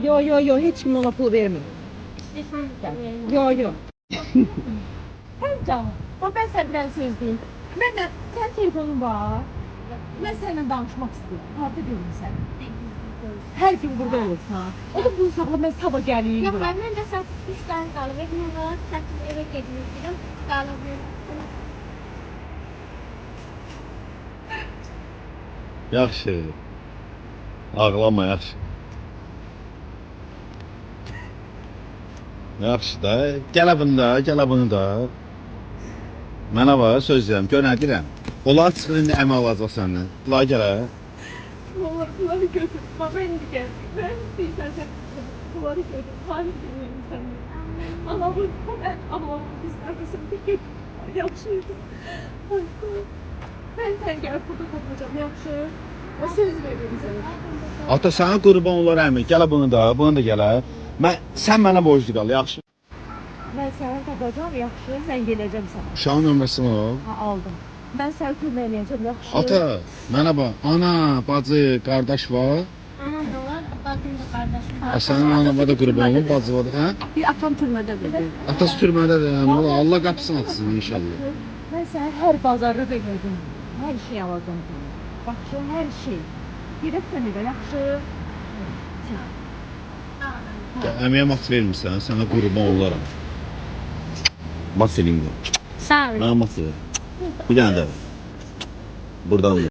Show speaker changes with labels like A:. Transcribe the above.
A: Yo, heç kim ona pul vermir. Yo. Sen canım, ben senden söz değil. Sen telefonun var. Ben seninle danışmak istiyorum. Harda görürsən. Her gün burada olursan. O da bunu sakla, ben sabah geleyim.
B: Yok, ben de saat 3 tane kalıb. Ekmeğe var, saat eve getirdim. Kalıb.
C: Yaxşı. Ağlama, yaxşı. Yaxşı da, gələ bunu da. Mənə var, söz deyirəm, gör nə deyirəm. Onlar çıxır, indi əmə alacaq səndən. La gələ.
A: Bunları götür. Ben indi geldim. Ben istəyirsən sen bunları götür. Tarif edeyim sana. Ama biz neredesin bir götür. Yaxşıydı. Ben sen gel burada tapacağım. Yaxşı. O söz veririm sana.
C: Ata sənə qurban olar əmi, gələ bunu da gələ. Sən mənə borclu qal, yaxşı.
A: Ben seni tapacağım. Yaxşı. Sen geleceğim sana.
C: Uşağın nömrəsini al.
A: Ha, aldım. Ben seni köməkləyəcəm. Yaxşı.
C: Ata, mənə bax, ana, bacı, qardaş var.
B: Anam da var, babam da kardeşim.
C: Sənin anama da qurban olun, bacı var, hə?
A: Bir atam türmədədir.
C: Atası türmədədir, Allah qapısını açsın inşallah.
A: Ben seni her bazarda da gördüm. Her şey alacağım. Bak şu her şey. Girip seni de yaxşı.
C: Əmiyə mat vermirsən, sənə qurban olaram. Mat eləyim.
B: Sağ ol.
C: Mənə mat ver. Bir dənə də ver. Buradan ver.